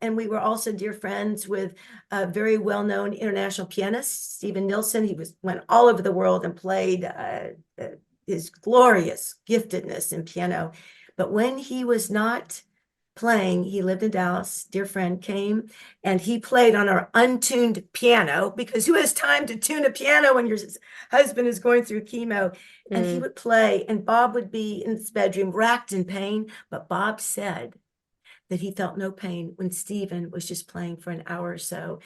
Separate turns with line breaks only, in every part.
And we were also dear friends with a very well-known international pianist, Stephen Nilsson. Went all over the world and played his glorious giftedness in piano. But when he was not playing, he lived in Dallas, dear friend came, and he played on our untuned piano, because who has time to tune a piano when your husband is going through chemo? And he would play, and Bob would be in his bedroom racked in pain. But Bob said that he felt no pain when Stephen was just playing for an hour or so.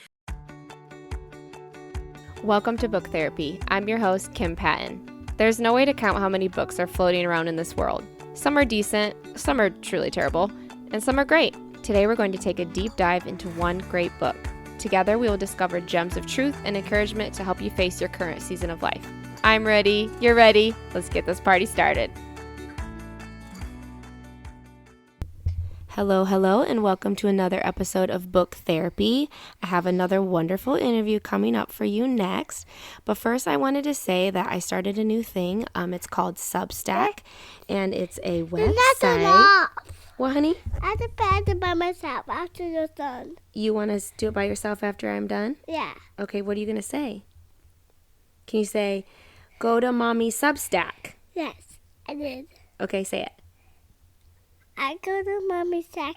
Welcome to Book Therapy. I'm your host, Kim Patton. There's no way to count how many books are floating around in this world. Some are decent, some are truly terrible, and some are great. Today we're going to take a deep dive into one great book. Together we will discover gems of truth and encouragement to help you face your current season of life. I'm ready, you're ready, let's get this party started. Hello, and welcome to another episode of Book Therapy. I have another wonderful interview coming up for you next. But first, I wanted to say that I started a new thing. It's called Substack, and it's a website. What, honey?
I have to pass it by myself after you're done.
You want to do it by yourself after I'm done?
Yeah.
Okay, what are you going to say? Can you say, go to Mommy Substack?
Yes, I did.
Okay, say it.
I go to Mommy's Substack.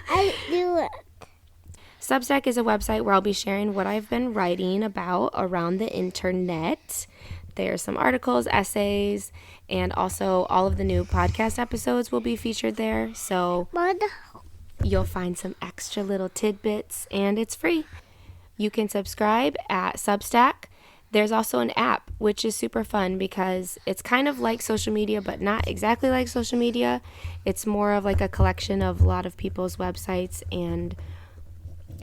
I do it.
Substack is a website where I'll be sharing what I've been writing about around the internet. There are some articles, essays, and also all of the new podcast episodes will be featured there. So you'll find some extra little tidbits, and it's free. You can subscribe at Substack. There's also an app, which is super fun because it's kind of like social media, but not exactly like social media. It's more of like a collection of a lot of people's websites and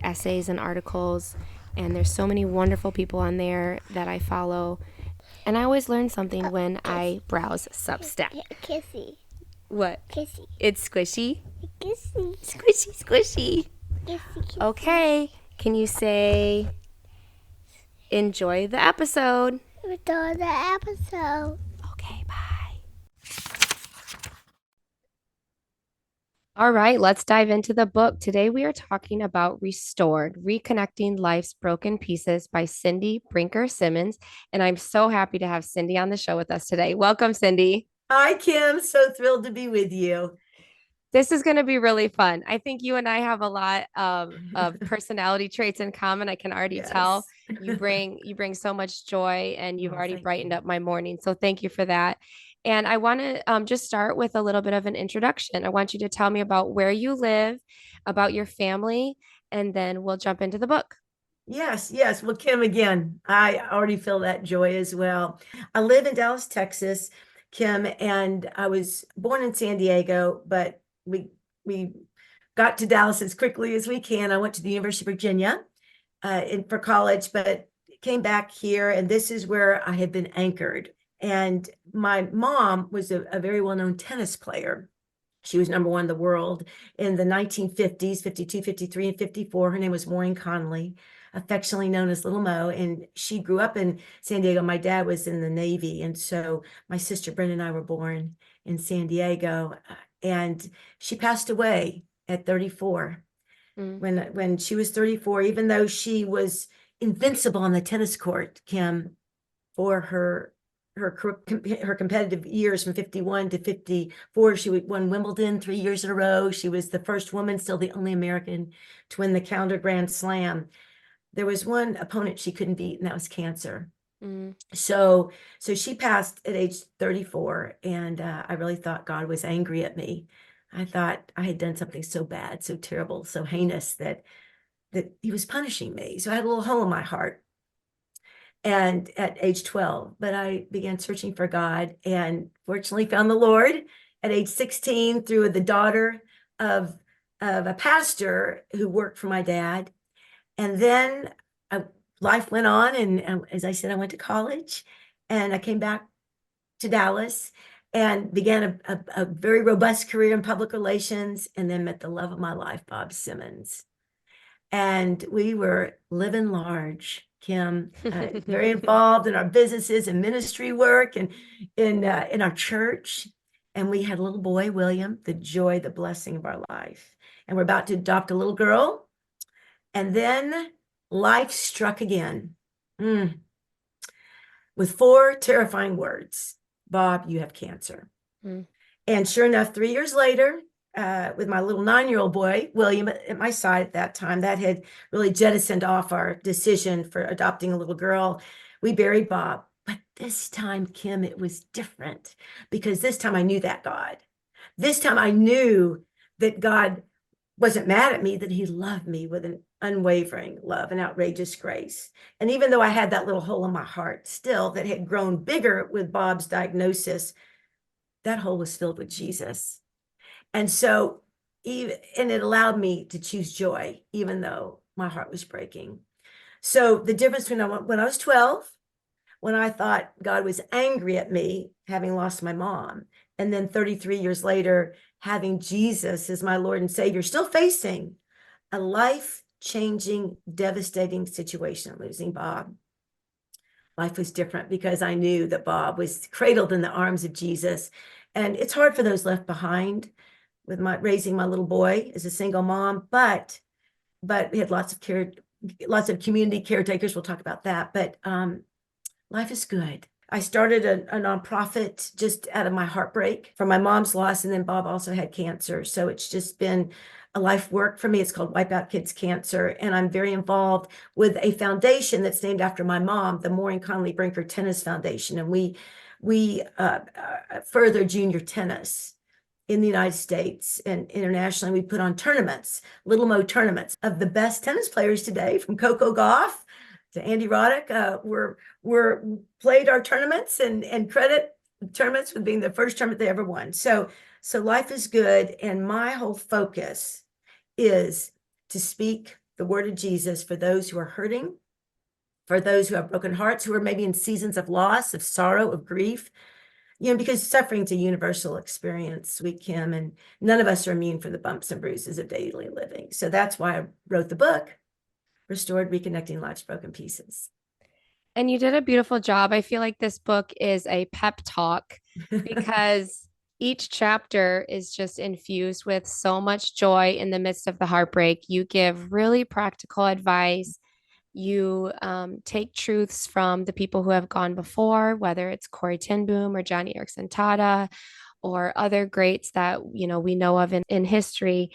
essays and articles. And there's so many wonderful people on there that I follow. And I always learn something when I browse Substack.
Kissy.
What?
Kissy.
It's squishy?
Kissy.
Squishy.
Kissy.
Okay. Can you say... enjoy the episode.
Enjoy the episode.
Okay, bye. All right, let's dive into the book. Today we are talking about Restored, Reconnecting Life's Broken Pieces by Cindy Brinker Simmons. And I'm so happy to have Cindy on the show with us today. Welcome, Cindy.
Hi, Kim. So thrilled to be with you.
This is going to be really fun. I think you and I have a lot of personality traits in common. I can already tell. You bring so much joy, and you've already brightened up my morning. So thank you for that. And I want to just start with a little bit of an introduction. I want you to tell me about where you live, about your family, and then we'll jump into the book.
Yes. Well, Kim, again, I already feel that joy as well. I live in Dallas, Texas, Kim, and I was born in San Diego, but we got to Dallas as quickly as we can. I went to the University of Virginia for college, but came back here, and this is where I had been anchored. And my mom was a very well-known tennis player. She was number one in the world in the 1950s, 52, 53, and 54. Her name was Maureen Connolly, affectionately known as Little Mo. And she grew up in San Diego. My dad was in the Navy. And so my sister Brenda and I were born in San Diego. And she passed away at 34. When she was 34, even though she was invincible on the tennis court, Kim, for her competitive years from 51 to 54, she won Wimbledon 3 years in a row. She was the first woman, still the only American, to win the Calendar Grand Slam. There was one opponent she couldn't beat, and that was cancer. So she passed at age 34, and I really thought God was angry at me. I thought I had done something so bad, so terrible, so heinous that he was punishing me. So I had a little hole in my heart. And at age 12, but I began searching for God, and fortunately found the Lord at age 16 through the daughter of a pastor who worked for my dad. And then life went on, and as I said, I went to college, and I came back to Dallas and began a very robust career in public relations, and then met the love of my life, Bob Simmons. And we were living large, Kim, very involved in our businesses and ministry work, and in our church. And we had a little boy, William, the joy, the blessing of our life. and we're about to adopt a little girl. And then life struck again. With 4 terrifying words. Bob, you have cancer. And sure enough, 3 years later, with my little 9-year-old boy, William, at my side at that time, that had really jettisoned off our decision for adopting a little girl. We buried Bob. But this time, Kim, it was different because this time I knew that God. This time I knew that God wasn't mad at me, that he loved me with an unwavering love and outrageous grace. And even though I had that little hole in my heart still that had grown bigger with Bob's diagnosis, that hole was filled with Jesus. And so, and it allowed me to choose joy, even though my heart was breaking. So the difference between when I was 12, when I thought God was angry at me, having lost my mom, and then 33 years later, having Jesus as my Lord and Savior, still facing a life-changing, devastating situation, losing Bob. Life was different because I knew that Bob was cradled in the arms of Jesus. And it's hard for those left behind with raising my little boy as a single mom, but we had lots of community caretakers. We'll talk about that, but life is good. I started a nonprofit just out of my heartbreak from my mom's loss, and then Bob also had cancer. So it's just been a life work for me. It's called Wipe Out Kids Cancer, and I'm very involved with a foundation that's named after my mom, the Maureen Conley Brinker Tennis Foundation, and we further junior tennis in the United States and internationally. We put on tournaments, Little Mo tournaments of the best tennis players today, from Coco Gauff to Andy Roddick. We're played our tournaments and credit tournaments with being the first tournament they ever won. So life is good, and my whole focus is to speak the word of Jesus for those who are hurting, for those who have broken hearts, who are maybe in seasons of loss, of sorrow, of grief. Because suffering's a universal experience, Kim, and none of us are immune from the bumps and bruises of daily living. So that's why I wrote the book, Restored, Reconnecting Life's Broken Pieces.
And you did a beautiful job. I feel like this book is a pep talk because each chapter is just infused with so much joy in the midst of the heartbreak. You give really practical advice. You take truths from the people who have gone before, whether it's Corey ten Boom or Johnny Erickson Tada or other greats that we know of in history.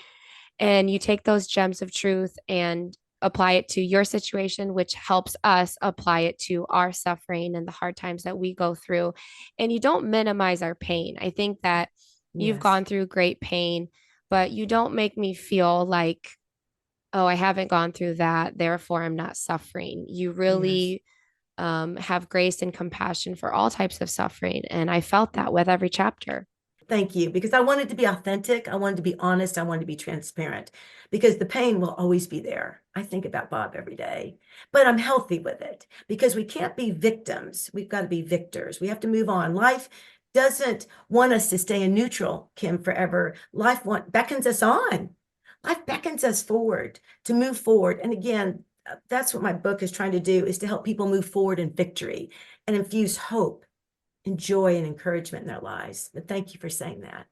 And you take those gems of truth and apply it to your situation, which helps us apply it to our suffering and the hard times that we go through. And you don't minimize our pain. I think that you've gone through great pain, but you don't make me feel like, oh, I haven't gone through that, therefore I'm not suffering. You really have grace and compassion for all types of suffering. And I felt that with every chapter.
Thank you, because I wanted to be authentic. I wanted to be honest. I wanted to be transparent, because the pain will always be there. I think about Bob every day, but I'm healthy with it because we can't be victims. We've got to be victors. We have to move on. Life doesn't want us to stay in neutral, Kim, forever. Life beckons us on. Life beckons us forward, to move forward. And again, that's what my book is trying to do, is to help people move forward in victory and infuse hope and joy and encouragement in their lives. But thank you for saying that.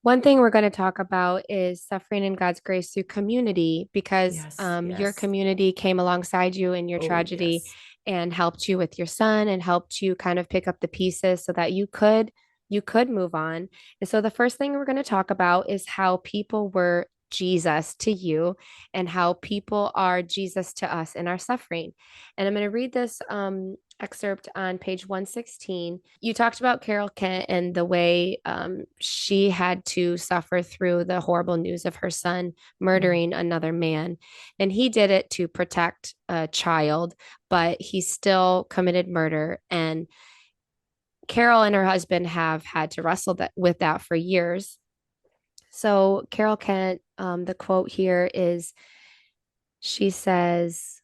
One thing we're going to talk about is suffering in God's grace through community, because your community came alongside you in your tragedy and helped you with your son and helped you kind of pick up the pieces so that you could move on. And so the first thing we're going to talk about is how people were Jesus to you and how people are Jesus to us in our suffering. And I'm going to read this excerpt on page 116. You talked about Carol Kent and the way she had to suffer through the horrible news of her son murdering another man. And he did it to protect a child, but he still committed murder. And Carol and her husband have had to wrestle with that for years. So Carol Kent, the quote here is, she says,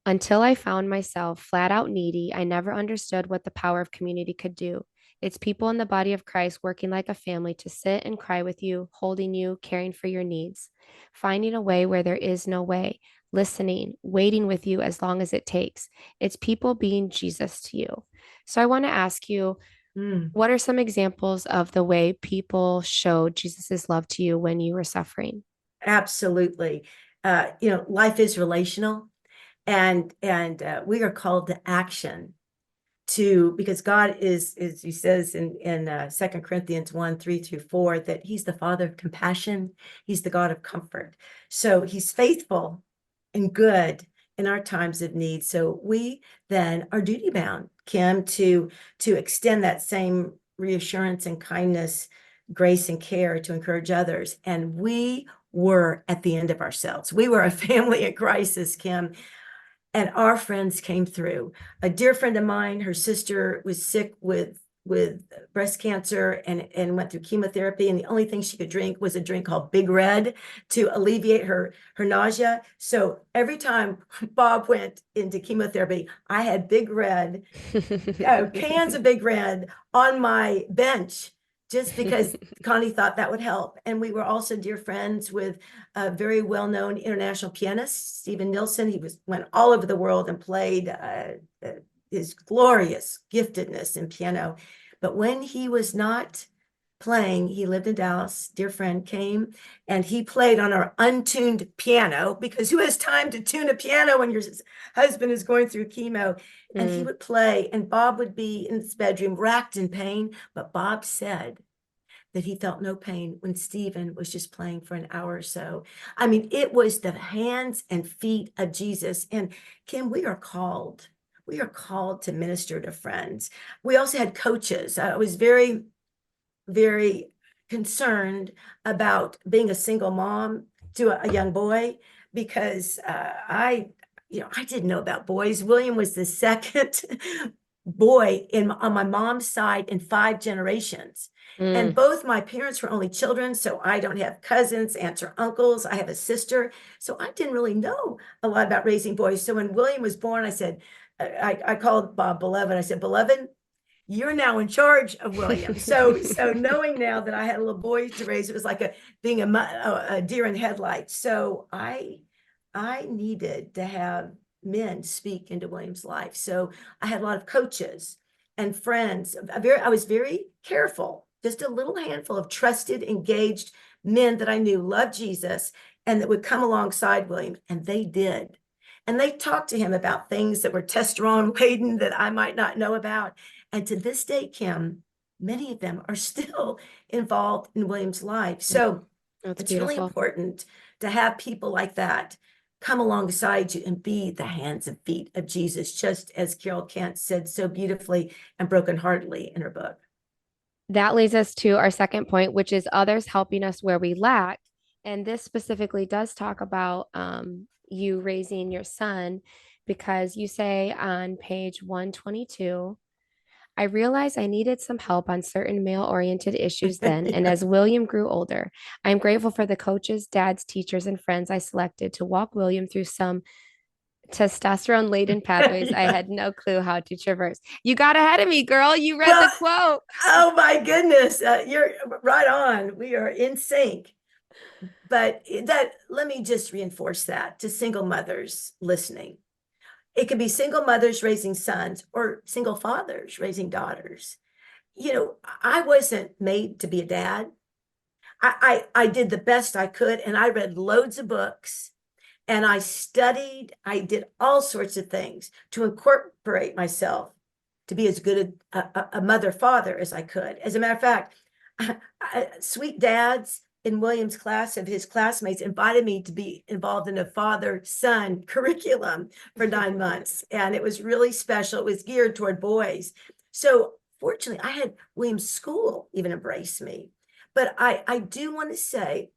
"Until I found myself flat out needy, I never understood what the power of community could do. It's people in the body of Christ working like a family to sit and cry with you, holding you, caring for your needs, finding a way where there is no way, listening, waiting with you as long as it takes. It's people being Jesus to you." So I want to ask you,
Mm,
What are some examples of the way people showed Jesus's love to you when you were suffering?
absolutely. Life is relational, and we are called to action because God is he says in 2 Corinthians 1:3-4, that he's the Father of compassion, he's the God of comfort. So he's faithful and good in our times of need. So we then are duty bound, Kim, to extend that same reassurance and kindness, grace and care to encourage others. And we were at the end of ourselves. We were a family in crisis, Kim, and our friends came through. A dear friend of mine, her sister was sick with breast cancer and went through chemotherapy, and the only thing she could drink was a drink called Big Red to alleviate her nausea. So every time Bob went into chemotherapy, I had Big Red, cans of Big Red on my bench, just because Connie thought that would help. And we were also dear friends with a very well-known international pianist, Stephen Nilsson. He went all over the world and played his glorious giftedness in piano. But when he was not playing, he lived in Dallas, dear friend came, and he played on our untuned piano, because who has time to tune a piano when your husband is going through chemo? And he would play, and Bob would be in his bedroom racked in pain. But Bob said that he felt no pain when Stephen was just playing for an hour or so. I mean, it was the hands and feet of Jesus. And Kim, we are called to minister to friends. We also had coaches. I was very, very concerned about being a single mom to a young boy, because I didn't know about boys. William was the second boy on my mom's side in 5 generations. And both my parents were only children, so I don't have cousins, aunts, or uncles. I have a sister. So I didn't really know a lot about raising boys. So when William was born, I said, I called Bob Beloved. I said, Beloved, you're now in charge of William. So knowing now that I had a little boy to raise, it was like being a deer in headlights. So I needed to have men speak into William's life. So I had a lot of coaches and friends. I was very careful, just a little handful of trusted, engaged men that I knew loved Jesus and that would come alongside William, and they did. And they talked to him about things that were testosterone laden that I might not know about. And to this day, Kim, many of them are still involved in William's life. So
That's
it's really
beautiful.
important to have people like that come alongside you and be the hands and feet of Jesus, just as Carol Kent said so beautifully and brokenheartedly in her book.
That leads us to our second point, which is others helping us where we lack. And this specifically does talk about you raising your son, because you say on page 122, I realized I needed some help on certain male-oriented issues then, and
Yeah.
as William grew older, I'm grateful for the coaches, dads, teachers, and friends I selected to walk William through some testosterone-laden pathways I
Yeah.
had no clue how to traverse. You got ahead of me, girl. You read the
Well,
quote.
oh my goodness, you're right on. We are in sync. But let me just reinforce that to single mothers listening. It could be single mothers raising sons or single fathers raising daughters. I wasn't made to be a dad. I did the best I could, and I read loads of books, and I studied. I did all sorts of things to incorporate myself to be as good a mother father as I could. As a matter of fact, sweet dads in William's class of his classmates invited me to be involved in a father son curriculum for 9 months, and it was really special. It was geared toward boys. So fortunately, I had William's school even embrace me. But I do want to say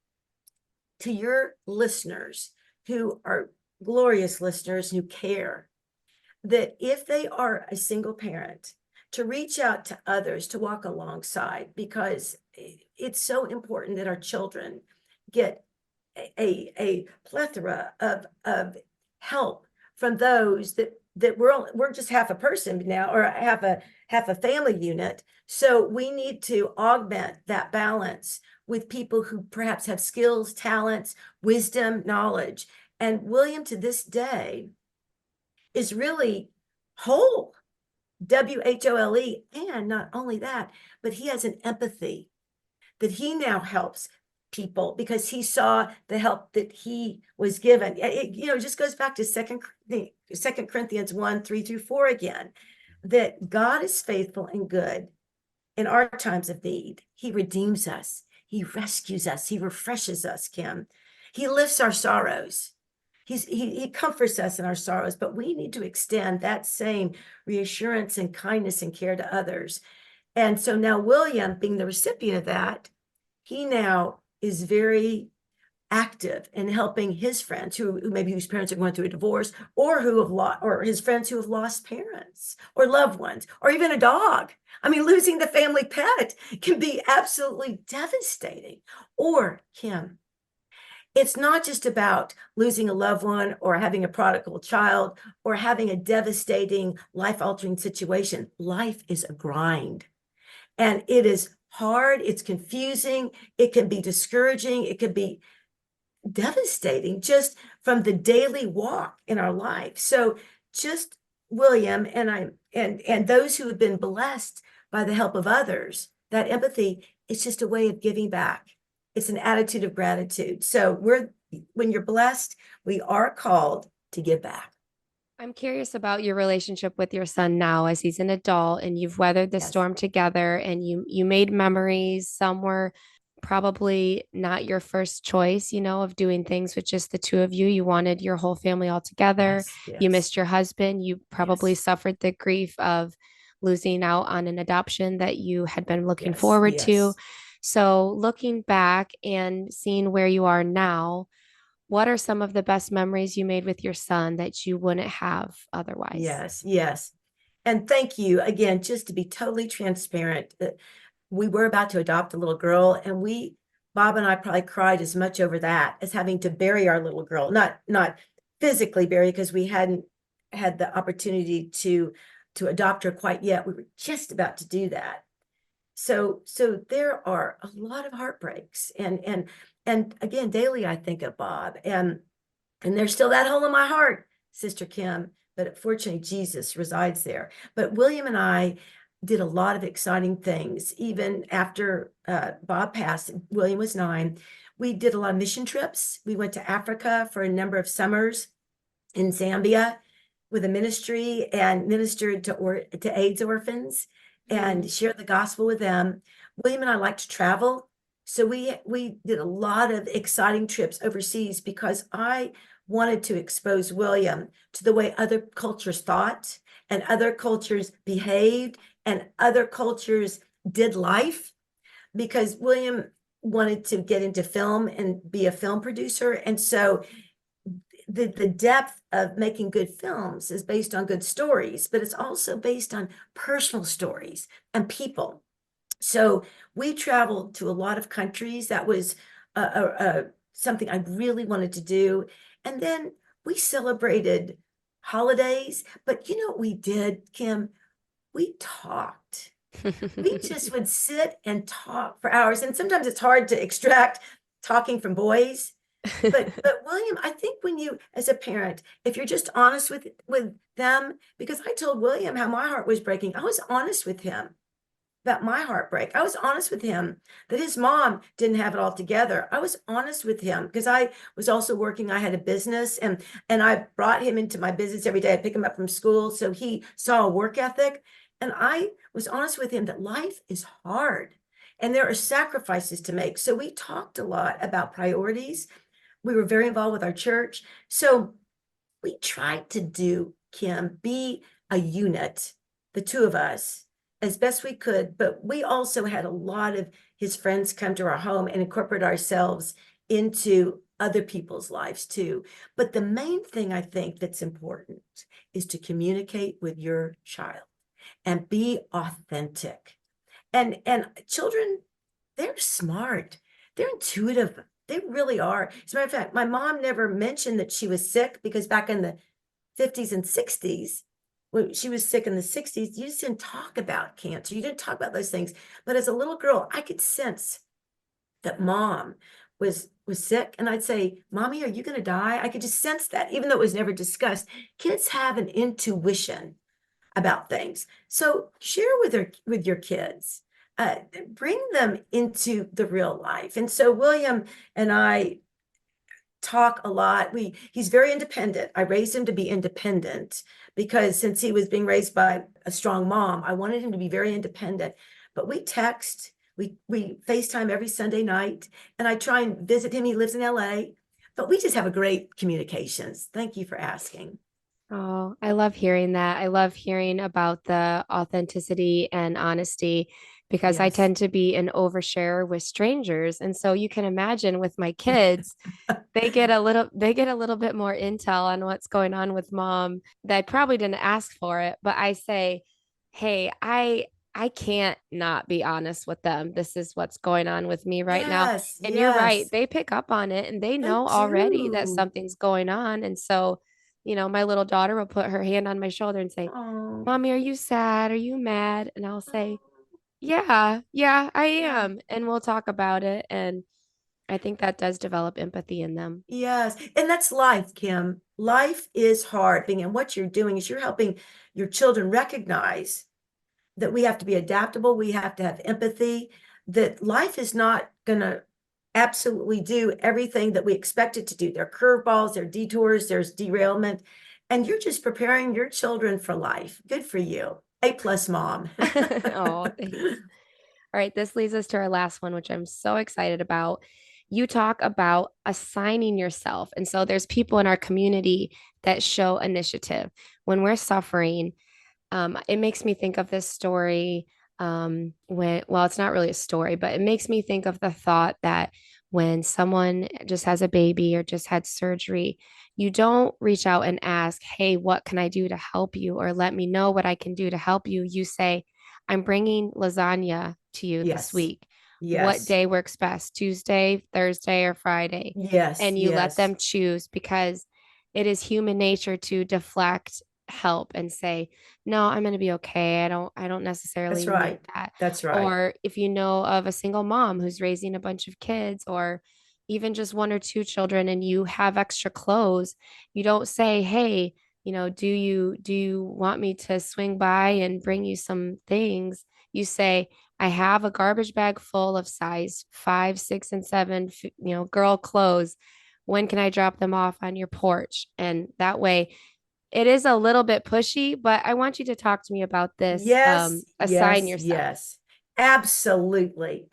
to your listeners, who are glorious listeners who care, that if they are a single parent, to reach out to others to walk alongside, because it's so important that our children get a plethora of help from those that we're just half a person now, or half a family unit. So we need to augment that balance with people who perhaps have skills, talents, wisdom, knowledge. And William, to this day, is really whole. WHOLE. And not only that, but he has an empathy that he now helps people because he saw the help that he was given. It just goes back to Second Corinthians 1, 3-4 again, that God is faithful and good in our times of need. He redeems us. He rescues us. He refreshes us, Kim. He lifts our sorrows. He comforts us in our sorrows, but we need to extend that same reassurance and kindness and care to others. And so now William, being the recipient of that, he now is very active in helping his friends who maybe whose parents are going through a divorce, or who have lost, or his friends who have lost parents or loved ones, or even a dog. I mean, losing the family pet can be absolutely devastating. Or Kim, it's not just about losing a loved one or having a prodigal child or having a devastating life-altering situation. Life is a grind, and it is hard. It's confusing. It can be discouraging. It can be devastating just from the daily walk in our life. So just William and those who have been blessed by the help of others, that empathy, it's just a way of giving back. It's an attitude of gratitude. So when you're blessed, we are called to give back.
I'm curious about your relationship with your son now as he's an adult and you've weathered the
Yes.
storm together and you made memories. Some were probably not your first choice, of doing things with just the two of you. You wanted your whole family all together.
Yes,
You
yes.
missed your husband. You probably
Yes.
suffered the grief of losing out on an adoption that you had been looking
Yes,
forward to.
yes.
So looking back and seeing where you are now, what are some of the best memories you made with your son that you wouldn't have otherwise?
Yes, yes. And thank you again, just to be totally transparent. We were about to adopt a little girl, and Bob and I probably cried as much over that as having to bury our little girl. Not physically bury, because we hadn't had the opportunity to adopt her quite yet. We were just about to do that. So there are a lot of heartbreaks, and again, daily I think of Bob, and there's still that hole in my heart, Sister Kim, but fortunately Jesus resides there. But William and I did a lot of exciting things. Even after Bob passed, William was 9. We did a lot of mission trips. We went to Africa for a number of summers, in Zambia with a ministry, and ministered to AIDS orphans and shared the gospel with them. William and I like to travel. So we did a lot of exciting trips overseas because I wanted to expose William to the way other cultures thought and other cultures behaved and other cultures did life, because William wanted to get into film and be a film producer. And so the depth of making good films is based on good stories, but it's also based on personal stories and people. So we traveled to a lot of countries. That was something I really wanted to do. And then we celebrated holidays. But you know what we did, Kim? We talked. We just would sit and talk for hours. And sometimes it's hard to extract talking from boys. But William, I think when you, as a parent, if you're just honest with them, because I told William how my heart was breaking, I was honest with him about my heartbreak. I was honest with him that his mom didn't have it all together. I was honest with him because I was also working. I had a business, and I brought him into my business every day. I'd pick him up from school, so he saw a work ethic. And I was honest with him that life is hard and there are sacrifices to make. So we talked a lot about priorities. We were very involved with our church. So we tried to do, Kim, be a unit, the two of us, as best we could. But we also had a lot of his friends come to our home and incorporate ourselves into other people's lives too. But the main thing I think that's important is to communicate with your child and be authentic. And children, they're smart. They're intuitive. They really are. As a matter of fact, my mom never mentioned that she was sick, because back in the 50s and 60s, when she was sick in the 60s, you just didn't talk about cancer. You didn't talk about those things. But as a little girl, I could sense that mom was sick. And I'd say, Mommy, are you going to die? I could just sense that, even though it was never discussed. Kids have an intuition about things. So share with your kids. Bring them into the real life. And so William and I talk a lot. He's very independent. I raised him to be independent because since he was being raised by a strong mom, I wanted him to be very independent. But we text, we FaceTime every Sunday night, and I try and visit him. He lives in LA, but we just have a great communications. Thank you for asking.
Oh, I love hearing that. I love hearing about the authenticity and honesty because I
Yes.
tend to be an overshare with strangers. And so you can imagine with my kids, they get a little bit more intel on what's going on with mom. That I probably didn't ask for it, but I say, "Hey, I can't not be honest with them. This is what's going on with me right now."
Yes,
And you're right.
yes,
They pick up on it and they
they
know already that
do.
something's going on. And so, my little daughter will put her hand on my shoulder and say,
Oh,
"Mommy, are you sad? Are you mad?" And I'll say, "Yeah, yeah, I
yeah.
am." And we'll talk about it. And I think that does develop empathy in them.
Yes. And that's life, Kim. Life is hard. And what you're doing is you're helping your children recognize that we have to be adaptable, we have to have empathy, that life is not going to absolutely do everything that we expect it to do. There are curveballs, there are detours, there's derailment, and you're just preparing your children for life. Good for you. A plus mom.
Oh, thanks. All right, this leads us to our last one, which I'm so excited about. You talk about assigning yourself. And so there's people in our community that show initiative. When we're suffering, it makes me think of this story well, it's not really a story, but it makes me think of the thought that when someone just has a baby or just had surgery, you don't reach out and ask, "Hey, what can I do to help you?" or "Let me know what I can do to help you." You say, "I'm bringing lasagna to you this
Yes.
week. What
Yes.
day works best? Tuesday, Thursday, or Friday?"
Yes.
And you let
Yes.
them choose because it is human nature to deflect help and say, "No, I'm going to be okay. I don't
That's
necessarily need
right.
that."
That's right.
Or if you know of a single mom who's raising a bunch of kids or even just one or two children and you have extra clothes, you don't say, "Hey, do you want me to swing by and bring you some things?" You say, "I have a garbage bag full of size 5, 6, and 7, girl clothes. When can I drop them off on your porch?" And that way it is a little bit pushy, but I want you to talk to me about this.
Yes.
Assign
Yes.
yourself.
Yes. Absolutely.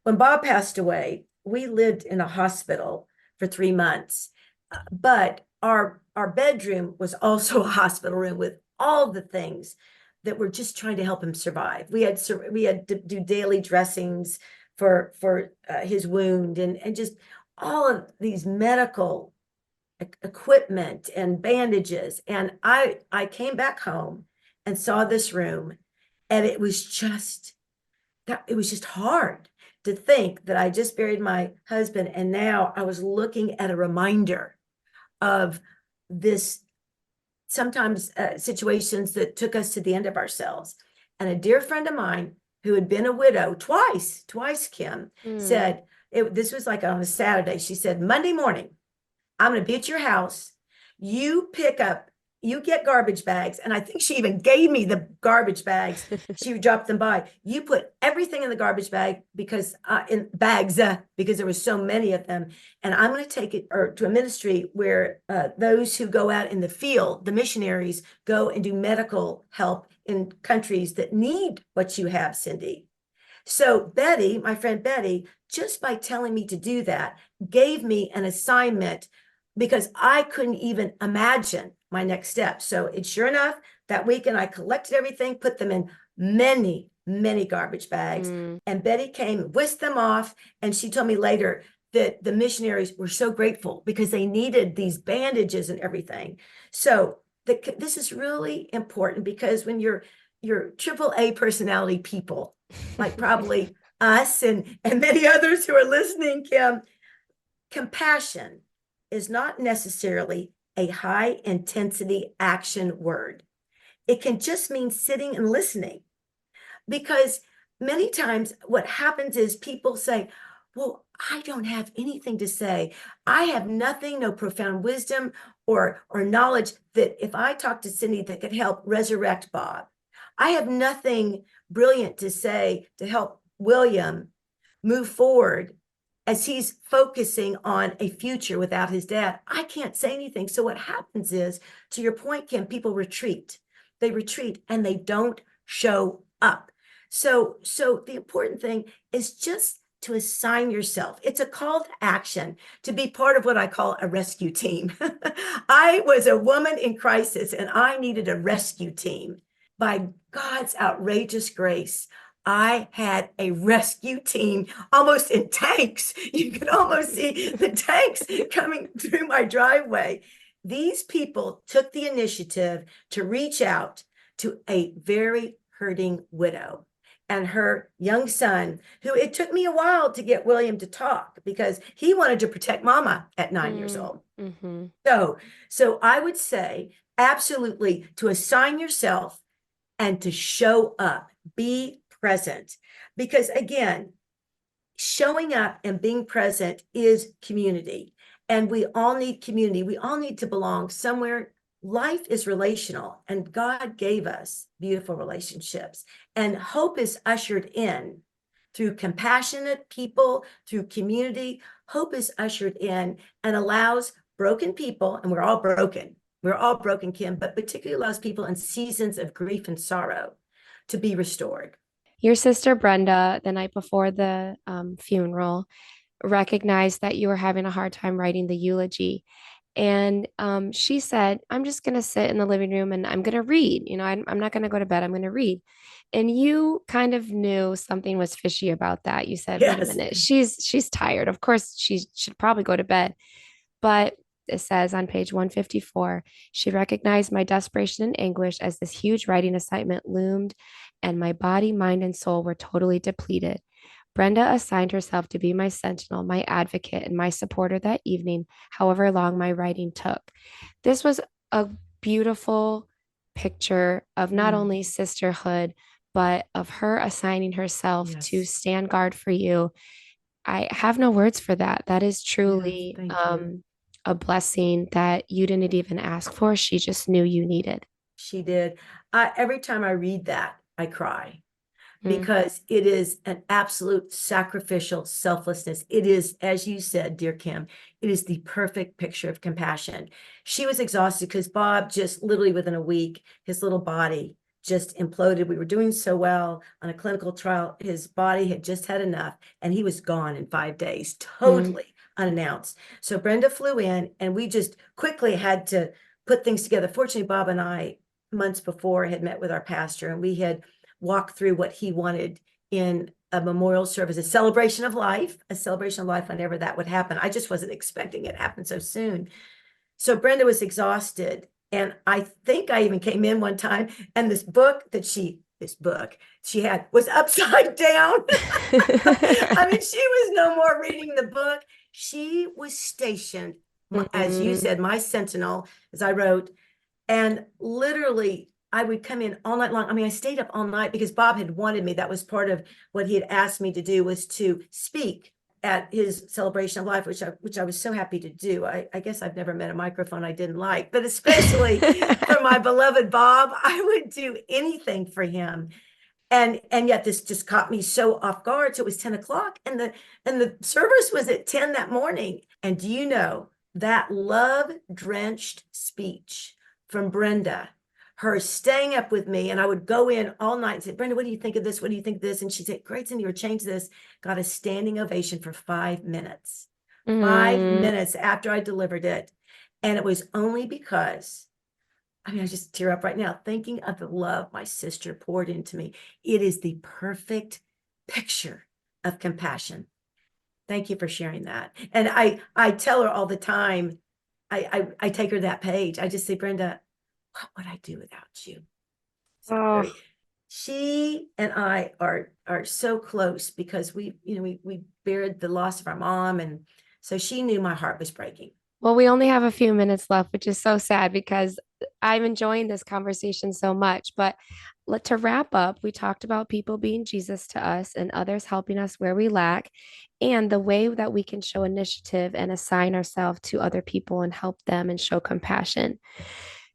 When Bob passed away, we lived in a hospital for 3 months, but our bedroom was also a hospital room with all the things that were just trying to help him survive. We had to do daily dressings for his wound and just all of these medical equipment and bandages. And I came back home and saw this room, and it was just hard to think that I just buried my husband and now I was looking at a reminder of this sometimes situations that took us to the end of ourselves. And a dear friend of mine who had been a widow twice, Kim,
Mm.
said, this was like on a Saturday. She said, Monday morning, I'm going to be at your house. You pick up, you get garbage bags. And I think she even gave me the garbage bags. She dropped them by. You put everything in the garbage bag in bags because there was so many of them. And I'm going to take it to a ministry where those who go out in the field, the missionaries, go and do medical help in countries that need what you have, Cindy. So Betty, my friend Betty, just by telling me to do that, gave me an assignment because I couldn't even imagine my next step. So it's sure enough, that weekend I collected everything, put them in many, many garbage bags.
Mm.
And Betty came, whisked them off. And she told me later that the missionaries were so grateful because they needed these bandages and everything. So this is really important because when you're triple A personality people, like probably us and many others who are listening, Kim, compassion is not necessarily a high intensity action word. It can just mean sitting and listening because many times what happens is people say, well, I don't have anything to say. I have nothing, no profound wisdom or knowledge that if I talk to Cindy that could help resurrect Bob. I have nothing brilliant to say to help William move forward as he's focusing on a future without his dad. I can't say anything. So what happens is, to your point, Kim, people retreat. They retreat and they don't show up. So the important thing is just to assign yourself. It's a call to action to be part of what I call a rescue team. I was a woman in crisis and I needed a rescue team. By God's outrageous grace, I had a rescue team almost in tanks. You could almost see the tanks coming through my driveway. These people took the initiative to reach out to a very hurting widow and her young son, who it took me a while to get William to talk because he wanted to protect mama at 9 years old.
Mm-hmm.
So I would say absolutely to assign yourself and to show up, be present. Because again, showing up and being present is community. And we all need community. We all need to belong somewhere. Life is relational, and God gave us beautiful relationships. And hope is ushered in through compassionate people, through community. Hope is ushered in and allows broken people, and we're all broken. We're all broken, Kim, but particularly allows people in seasons of grief and sorrow to be restored.
Your sister Brenda, the night before the funeral, recognized that you were having a hard time writing the eulogy. And she said, I'm just going to sit in the living room and I'm going to read. I'm not going to go to bed. I'm going to read. And you kind of knew something was fishy about that. You said, wait a
Yes.
minute, she's tired. Of course, she should probably go to bed. But it says on page 154, she recognized my desperation and anguish as this huge writing assignment loomed, and my body, mind, and soul were totally depleted. Brenda assigned herself to be my sentinel, my advocate, and my supporter that evening, however long my writing took. This was a beautiful picture of not only sisterhood, but of her assigning herself to stand guard for you. I have no words for that. That is truly a blessing that you didn't even ask for. She just knew you needed.
She did. Every time I read that, I cry because it is an absolute sacrificial selflessness. It is, as you said, dear Kim, it is the perfect picture of compassion. She was exhausted because Bob just literally within a week, his little body just imploded. We were doing so well on a clinical trial. His body had just had enough and he was gone in 5 days, totally unannounced. So Brenda flew in and we just quickly had to put things together. Fortunately, Bob and I, months before, had met with our pastor and we had walked through what he wanted in a memorial service, a celebration of life whenever that would happen. I just wasn't expecting it to happen so soon. So Brenda was exhausted. And I think I even came in one time and this book she had was upside down. I mean, she was no more reading the book. She was stationed, as you said, my sentinel, as I wrote. And literally, I would come in all night long. I mean, I stayed up all night because Bob had wanted me. That was part of what he had asked me to do, was to speak at his celebration of life, which I was so happy to do. I guess I've never met a microphone I didn't like, but especially for my beloved Bob, I would do anything for him. And yet this just caught me so off guard. So it was 10 o'clock and the service was at 10 that morning. And do you know that love-drenched speech from Brenda, her staying up with me, and I would go in all night and say, Brenda, what do you think of this? What do you think of this? And she'd say, great, Cindy, or change this. Got a standing ovation for 5 minutes. 5 minutes after I delivered it. And it was only because, I mean, I just tear up right now thinking of the love my sister poured into me. It is the perfect picture of compassion. Thank you for sharing that. And I tell her all the time, I take her that page. I just say, Brenda, what would I do without you? She and I are so close because we buried the loss of our mom. And so she knew my heart was breaking.
Well, we only have a few minutes left, which is so sad because I'm enjoying this conversation so much. But to wrap up, we talked about people being Jesus to us and others helping us where we lack, and the way that we can show initiative and assign ourselves to other people and help them and show compassion.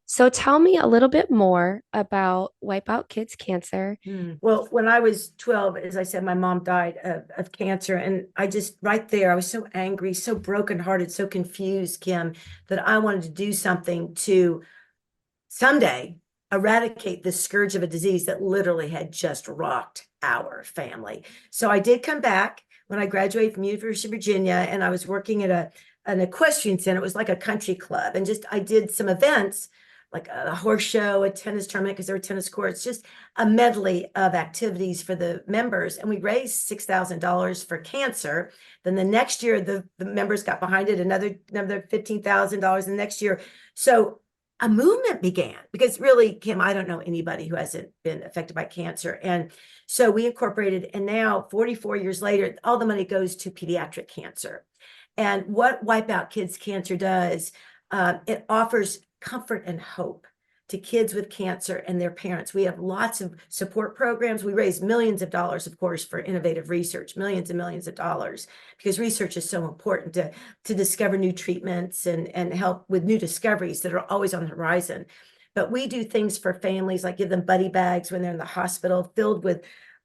So tell me a little bit more about Wipe Out Kids Cancer.
Well, when I was 12, as I said, my mom died of cancer. And I just, right there, I was so angry, so brokenhearted, so confused, Kim, that I wanted to do something to someday eradicate the scourge of a disease that literally had just rocked our family. So I did come back when I graduated from University of Virginia, and I was working at an equestrian center. It was like a country club, and just I did some events like a horse show, a tennis tournament, because there were tennis courts, just a medley of activities for the members. And we raised $6,000 for cancer. Then the next year, the members got behind it, another $15,000 the next year. So a movement began, because really, Kim, I don't know anybody who hasn't been affected by cancer. And so we incorporated, and now 44 years later, all the money goes to pediatric cancer. And what Wipe Out Kids Cancer does, it offers comfort and hope to kids with cancer and their parents. We have lots of support programs. We raise millions of dollars, of course, for innovative research, millions and millions of dollars, because research is so important to discover new treatments and help with new discoveries that are always on the horizon. But we do things for families, like give them buddy bags when they're in the hospital, filled with,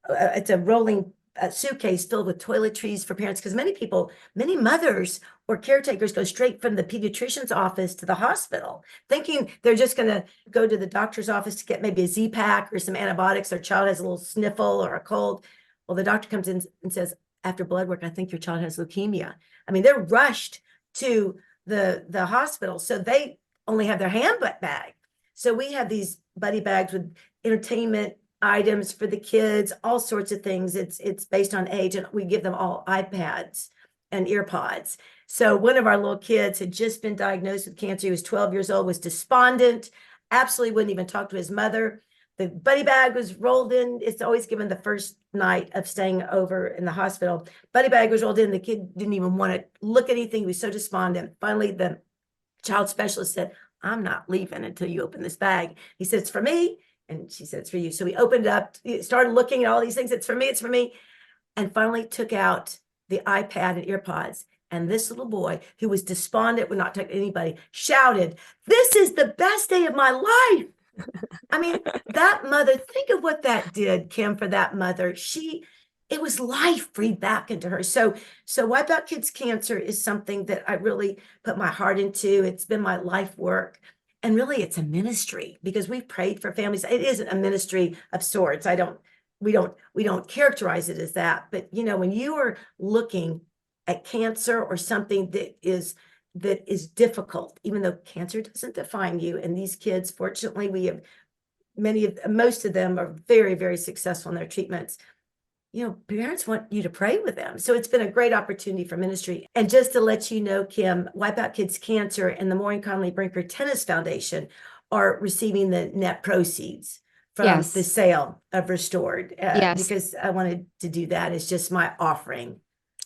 it's a rolling suitcase filled with toiletries for parents, because many mothers or caretakers go straight from the pediatrician's office to the hospital, thinking they're just going to go to the doctor's office to get maybe a Z-Pack or some antibiotics. Their child has a little sniffle or a cold. Well, the doctor comes in and says, after blood work, I think your child has leukemia. I mean, they're rushed to the hospital, so they only have their handbook bag. So we have these buddy bags with entertainment items for the kids, all sorts of things. It's based on age, and we give them all iPads and earpods. So one of our little kids had just been diagnosed with cancer. He was 12 years old, was despondent, absolutely wouldn't even talk to his mother. The buddy bag was rolled in. It's always given the first night of staying over in the hospital. Buddy bag was rolled in. The kid didn't even want to look at anything. He was so despondent. Finally, the child specialist said, I'm not leaving until you open this bag. He said, it's for me. And she said, it's for you. So we opened it up, started looking at all these things. It's for me, it's for me. And finally took out the iPad and earpods. And this little boy, who was despondent, would not talk to anybody, shouted, this is the best day of my life. I mean, that mother, think of what that did, Kim, for that mother. It was life breathed back into her. So Wipe Out Kids Cancer is something that I really put my heart into. It's been my life work. And really, it's a ministry, because we've prayed for families. It isn't a ministry of sorts. We don't characterize it as that. But when you are looking at cancer or something that is difficult, even though cancer doesn't define you, and these kids, fortunately, we have most of them are very, very successful in their treatments. Parents want you to pray with them. So it's been a great opportunity for ministry. And just to let you know, Kim, Wipe Out Kids Cancer and the Maureen Conley Brinker Tennis Foundation are receiving the net proceeds from the sale of Restored. Because I wanted to do that. It's just my offering.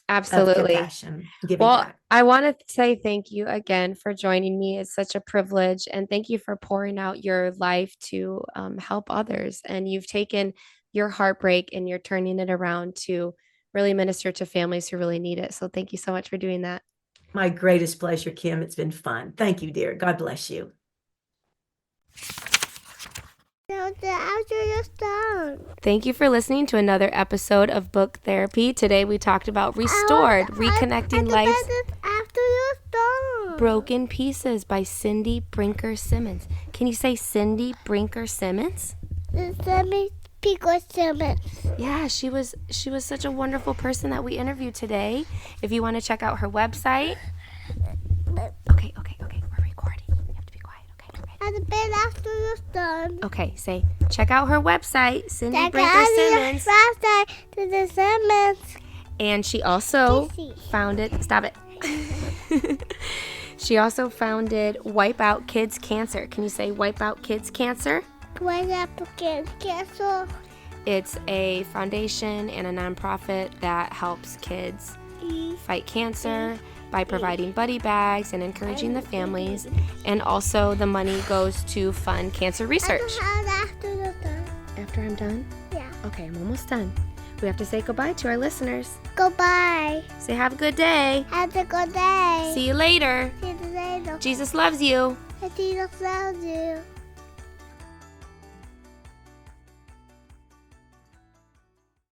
Absolutely.
Of compassion, giving back.
I want to say thank you again for joining me. It's such a privilege. And thank you for pouring out your life to help others. And you've taken your heartbreak and you're turning it around to really minister to families who really need it. So thank you so much for doing that.
My greatest pleasure, Kim. It's been fun. Thank you, dear. God bless you.
Thank you for listening to another episode of Book Therapy. Today we talked about Restored, Reconnecting Life's Broken Pieces by Cindy Brinker Simmons. Can you say Cindy Brinker Simmons?
Cindy Brinker Simmons.
Yeah, she was such a wonderful person that we interviewed today. If you want to check out her website. Okay. We're recording. You have to be quiet. Okay.
And then after you're done.
Okay, say, check out her website, Cindy Brinker Simmons.
To the Simmons.
And she also founded, stop it. She also founded Wipe Out Kids Cancer. Can you say Wipe Out Kids Cancer?
Wipe Out Kids Cancer.
It's a foundation and a nonprofit that helps kids fight cancer by providing buddy bags and encouraging the families. And also the money goes to fund cancer research. After I'm done?
Yeah.
Okay, I'm almost done. We have to say goodbye to our listeners.
Goodbye.
Say have a good day.
Have a good day.
See you later.
See you later.
Jesus loves you.
Jesus loves you.